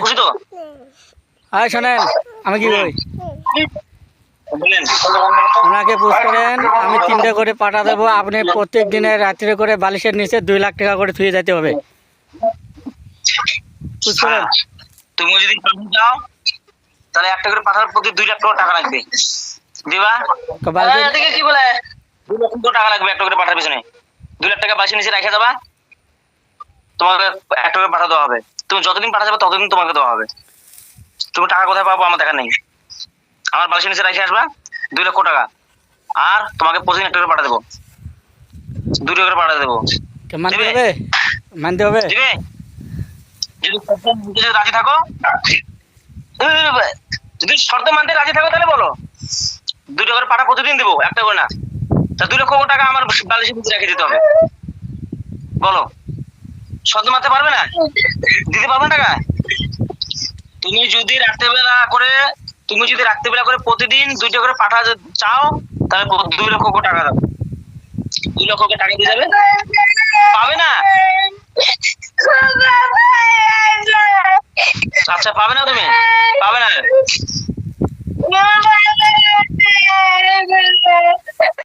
খুশি তো? আয় শোনেন, আমি কি করি বলেন। ওনাকে পুষ করেন, আমি 3টে করে পাঠা দেবো। আপনি প্রত্যেক দিনে রাত্রে করে বালিশের নিচে 2 লাখ টাকা করে থুয়ে যেতে হবে। পুষ করেন। হ্যাঁ, তুমি যদি পাঠাতে চাও তাহলে একটা করে পাঠার প্রতি 2 লাখ টাকা লাগবে। দিবা? বালিশের এদিকে কি বলে? 2 লক্ষ টাকা লাগবে একটা করে পাঠার পিছনে। 2 লাখ টাকা বালিশের নিচে রেখে যাবা, তোমাকে একটা করে পাঠা দেওয়া হবে। তুমি যতদিন পাঠা যাবে ততদিন তোমাকে দেওয়া হবে। তুমি টাকা কোথায় পাবো আমার দেখা নেই। আমার বালিশের নিচে রেখে আসবা 2 লক্ষ টাকা, আর তোমাকে প্রতিদিন একটা করে পাঠা দেবো, 2 টাকা করে পাঠা দেবো। মানতে হবে, মানতে হবে। দিবে? যদি যদি রাজি থাকো, যদি শর্ত মানতে রাজি থাকো তাহলে বলো, 2 টাকা করে পাঠা প্রতিদিন দেবো, একটা করে না। তা 2 লক্ষ টাকা আমার বালিশের নিচে রেখে দিতে হবে। বলো, শর্ত মানতে পারবে না? দিতে পারবে না টাকা? তুমি যদি রাত্রেবেলা করে প্রতিদিন 2 টাকা করে পাঠা চাও, তাহলে 2 লক্ষ টাকা দাও। 2 লক্ষ টাকা দিয়ে যাবে, পাবে না? আচ্ছা, পাবে না, তুমি পাবে না।